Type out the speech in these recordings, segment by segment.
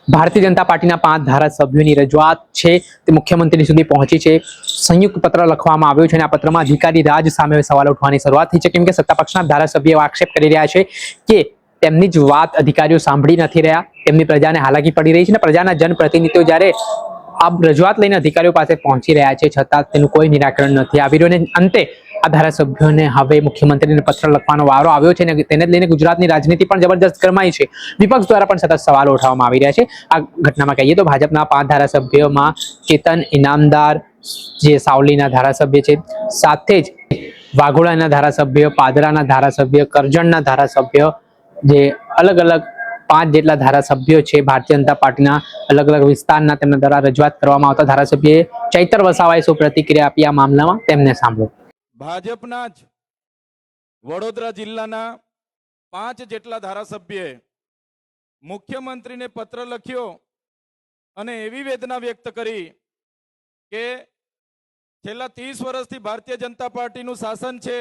ભારતીય જનતા પાર્ટીના 5 ધારાસભ્યોની રજૂઆત છે તે મુખ્યમંત્રી સુધી પહોંચી છે। સંયુક્ત પત્ર લખવામાં આવ્યો છે અને આ પત્રમાં અધિકારી રાજ સામે સવાલ ઉઠવાની શરૂઆત થઈ છે, કેમ કે સત્તાપક્ષના ધારાસભ્યો આક્ષેપ કરી રહ્યા છે કે તેમની જ વાત અધિકારીઓ સાંભળી નથી રહ્યા, તેમની પ્રજાને હાલાકી પડી રહી છે અને પ્રજાના જનપ્રતિનિધિઓ જ્યારે આ રજૂઆત લઈને અધિકારીઓ પાસે પહોંચી રહ્યા છે છતાં તેનું કોઈ નિરાકરણ નથી આવી રહ્યું અને અંતે આ ધારાસભ્યોને હવે મુખ્યમંત્રીને પત્ર લખવાનો વારો આવ્યો છે અને તેને લઈને ગુજરાતની રાજનીતિ પણ જબરજસ્ત ગરમાઈ છે। વિપક્ષ દ્વારા પણ સતત સવાલો ઉઠાવવામાં આવી રહ્યા છે। આ ઘટનામાં કહીએ તો ભાજપના 5 ધારાસભ્યોમાં ચેતન ઇનામદાર જે સાવલીના ધારાસભ્ય છે, સાથે જ વાઘોડાના ધારાસભ્ય, પાદરાના ધારાસભ્ય, કરજણના ધારાસભ્ય, જે અલગ અલગ 5 જેટલા ધારાસભ્યો છે ભારતીય જનતા પાર્ટીના અલગ અલગ વિસ્તારના, તેમના દ્વારા રજૂઆત કરવામાં આવતા ધારાસભ્યએ ચૈતર વસાવાએ શું પ્રતિક્રિયા આપી આ મામલામાં તેમને સાંભળો। ભાજપના જ વડોદરા જિલ્લાના 5 જેટલા ધારાસભ્યએ મુખ્યમંત્રીને પત્ર લખ્યો અને એવી વેદના વ્યક્ત કરી કે છેલ્લા 30 વર્ષથી ભારતીય જનતા પાર્ટીનું શાસન છે।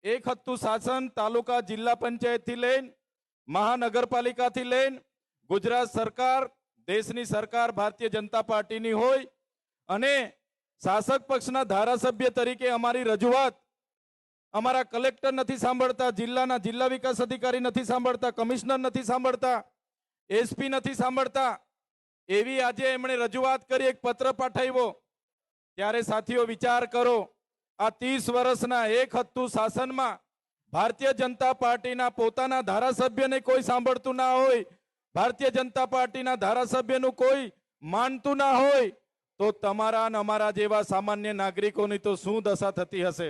એક હત્તું શાસન તાલુકા જિલ્લા પંચાયતથી લઈને મહાનગરપાલિકાથી લઈને ગુજરાત સરકાર, દેશની સરકાર ભારતીય જનતા પાર્ટીની હોય અને શાસક પક્ષના ધારાસભ્ય તરીકે અમારી રજૂઆત અમારા કલેક્ટર નથી સાંભળતા, જિલ્લાના જિલ્લા વિકાસ અધિકારી નથી સાંભળતા, કમિશનર નથી સાંભળતા, એસપી નથી સાંભળતા, એવી આજે એમણે રજૂઆત કરી, એક પત્ર પાઠવ્યો। ત્યારે સાથીઓ વિચાર કરો, આ 30 વર્ષના એક હત્તું શાસનમાં ભારતીય જનતા પાર્ટીના પોતાના ધારાસભ્યને કોઈ સાંભળતું ના હોય, ભારતીય જનતા પાર્ટીના ધારાસભ્યનું કોઈ માનતું ના હોય, તો તમારા અને અમારા જેવા સામાન્ય નાગરિકોની તો શું દશા થતી હશે।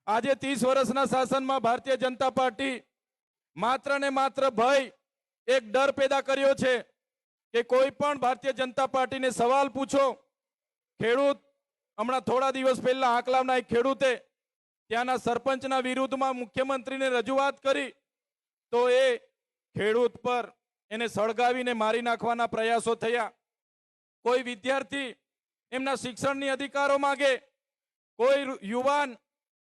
આજે 30 વર્ષના શાસનમાં ભારતીય જનતા પાર્ટી માત્ર ને માત્ર ભય, એક ડર પેદા કર્યો છે કે કોઈ પણ ભારતીય જનતા પાર્ટીને સવાલ પૂછો, ખેડૂત હમણાં થોડા દિવસ પહેલા આંકલાવના એક ખેડૂતે ત્યાંના સરપંચના વિરુદ્ધમાં મુખ્યમંત્રીને રજૂઆત કરી તો એ ખેડૂત પર એને સળગાવીને મારી નાખવાના પ્રયાસો થયા। કોઈ વિદ્યાર્થી એમના શિક્ષણની અધિકારો માગે, કોઈ યુવાન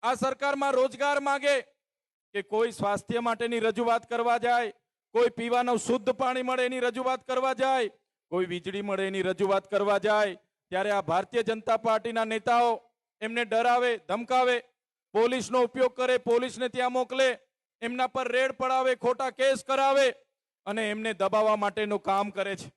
આ સરકારમાં રોજગાર માગે, કે કોઈ સ્વાસ્થ્ય માટેની રજૂઆત કરવા જાય, કોઈ પીવાનું શુદ્ધ પાણી મળે એની રજૂઆત કરવા જાય, કોઈ વીજળી મળે એની રજૂઆત કરવા જાય, ત્યારે આ ભારતીય જનતા પાર્ટીના નેતાઓ એમને ડરાવે, ધમકાવે, પોલીસનો ઉપયોગ કરે, પોલીસને ત્યાં મોકલે, એમના પર રેડ પડાવે, ખોટા કેસ કરાવે અને એમને દબાવવા માટેનું કામ કરે છે।